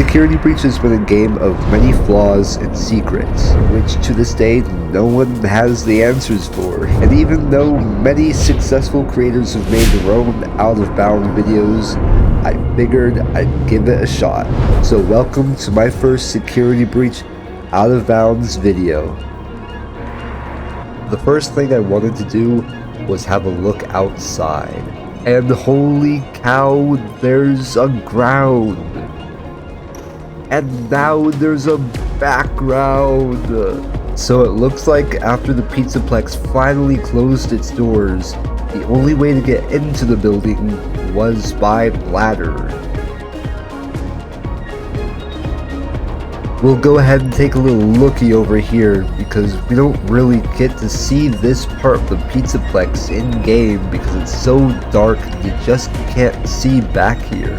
Security Breach has been a game of many flaws and secrets, which to this day no one has the answers for. And even though many successful creators have made their own out-of-bound videos, I figured I'd give it a shot. So welcome to my first Security Breach out-of-bounds video. The first thing I wanted to do was have a look outside. And holy cow, there's a ground. And now there's a background. So it looks like after the Pizzaplex finally closed its doors, the only way to get into the building was by ladder. We'll go ahead and take a little looky over here because we don't really get to see this part of the Pizzaplex in game because it's so dark you just can't see back here.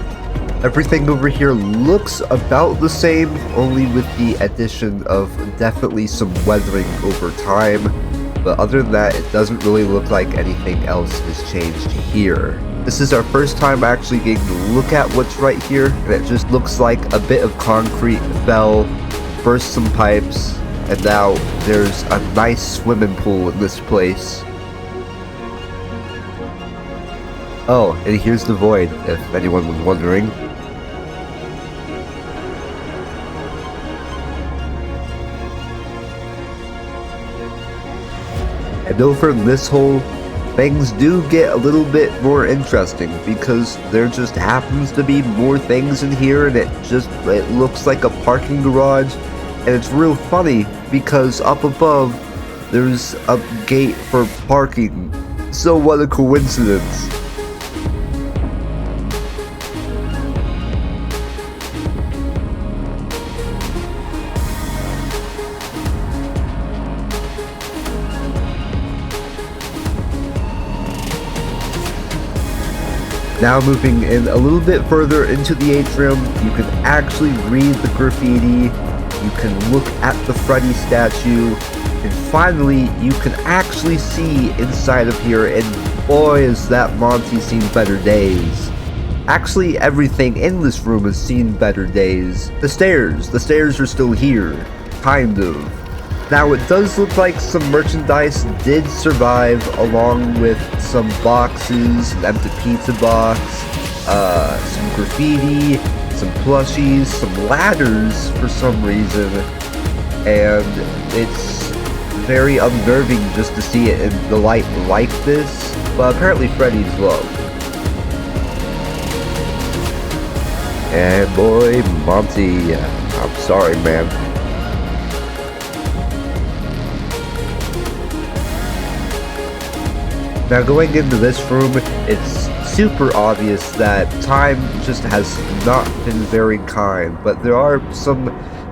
Everything over here looks about the same, only with the addition of definitely some weathering over time, but other than that, it doesn't really look like anything else has changed here. This is our first time actually getting to look at what's right here, and it just looks like a bit of concrete fell, burst some pipes, and now there's a nice swimming pool in this place. Oh, and here's the void, if anyone was wondering. And over in this hole, things do get a little bit more interesting because there just happens to be more things in here, and it looks like a parking garage. And it's real funny because up above there's a gate for parking. So what a coincidence. Now moving in a little bit further into the atrium, you can actually read the graffiti, you can look at the Freddy statue, and finally you can actually see inside of here, and boy has that Monty seen better days. Actually, everything in this room has seen better days. The stairs are still here, kind of. Now it does look like some merchandise did survive along with some boxes, an empty pizza box, some graffiti, some plushies, some ladders for some reason, and it's very unnerving just to see it in the light like this, but apparently Freddy's low. And boy, Monty, I'm sorry man. Now going into this room, it's super obvious that time just has not been very kind, but there are some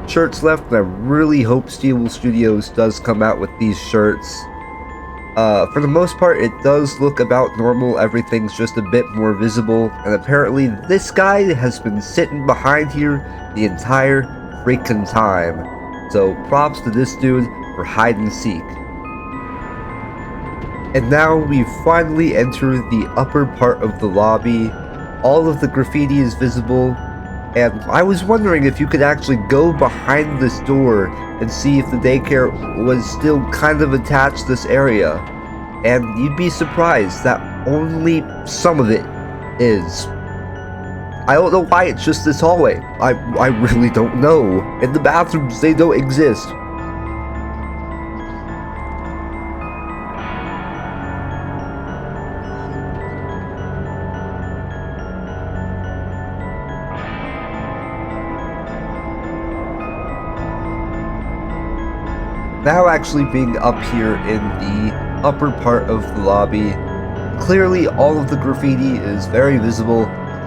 shirts left, and I really hope Steel Studios does come out with these shirts. For the most part, it does look about normal, everything's just a bit more visible, and apparently this guy has been sitting behind here the entire freaking time. So props to this dude for hide and seek. And now we finally enter the upper part of the lobby. All of the graffiti is visible, and I was wondering if you could actually go behind this door and see if the daycare was still kind of attached to this area. And you'd be surprised that only some of it is. I don't know why it's just this hallway. I really don't know. And the bathrooms, they don't exist. Now actually being up here in the upper part of the lobby, clearly all of the graffiti is very visible.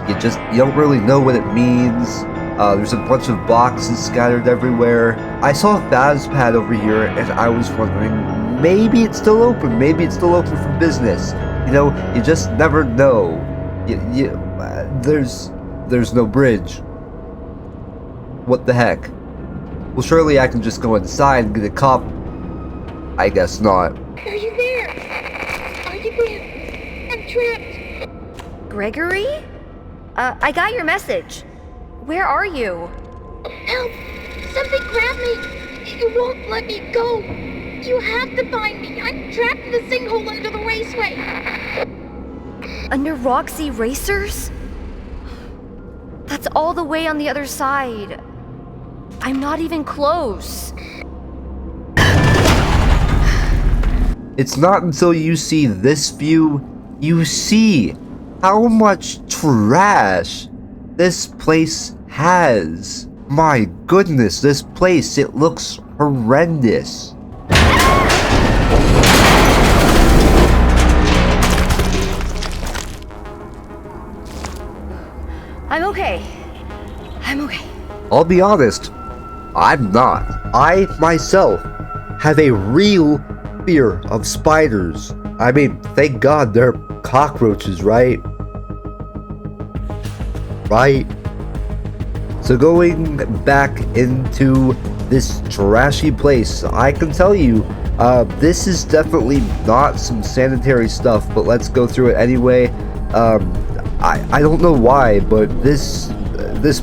You don't really know what it means. There's a bunch of boxes scattered everywhere. I saw a Faz pad over here and I was wondering, maybe it's still open, maybe it's still open for business. You know, you just never know. There's no bridge. What the heck? Well, surely I can just go inside and get a cop. I guess not. Are you there? Are you there? I'm trapped. Gregory? I got your message. Where are you? Help! Something grabbed me! It won't let me go! You have to find me! I'm trapped in the sinkhole under the raceway! Under Roxy Racers? That's all the way on the other side. I'm not even close. It's not until you see this view, you see how much trash this place has. My goodness, this place, it looks horrendous. I'm okay. I'm okay. I'll be honest, I'm not. I, myself, have a real fear of spiders. I mean, thank God they're cockroaches, right? Right? So going back into this trashy place, I can tell you, this is definitely not some sanitary stuff, but let's go through it anyway. I don't know why, but this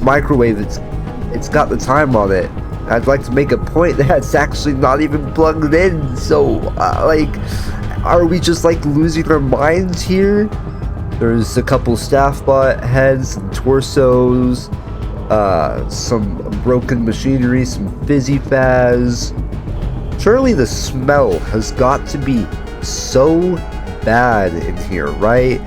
microwave, it's got the time on it. I'd like to make a point that it's actually not even plugged in. So, like, are we just like losing our minds here? There's a couple staff bot heads and torsos, some broken machinery, some fizzy faz. Surely the smell has got to be so bad in here, right?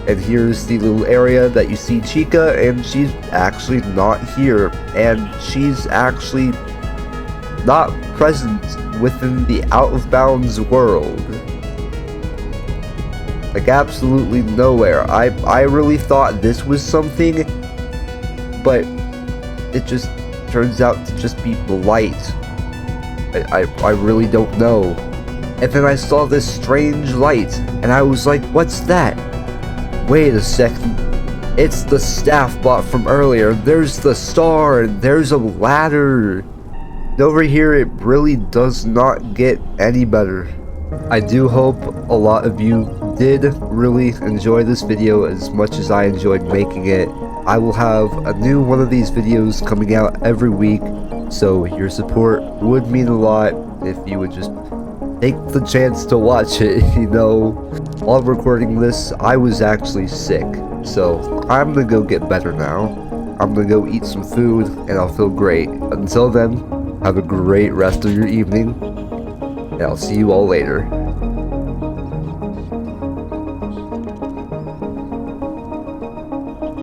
And here's the little area that you see Chica, and she's actually not here, and she's actually not present within the out of bounds world. Like absolutely nowhere. I really thought this was something, but it just turns out to just be blight. I really don't know. And then I saw this strange light, and I was like, what's that? Wait a second, it's the staff bot from earlier. There's the star, and there's a ladder. And over here, it really does not get any better. I do hope a lot of you did really enjoy this video as much as I enjoyed making it. I will have a new one of these videos coming out every week, so your support would mean a lot if you would just take the chance to watch it, you know. While recording this, I was actually sick, so I'm gonna go get better now. I'm gonna go eat some food, and I'll feel great. Until then, have a great rest of your evening, and I'll see you all later.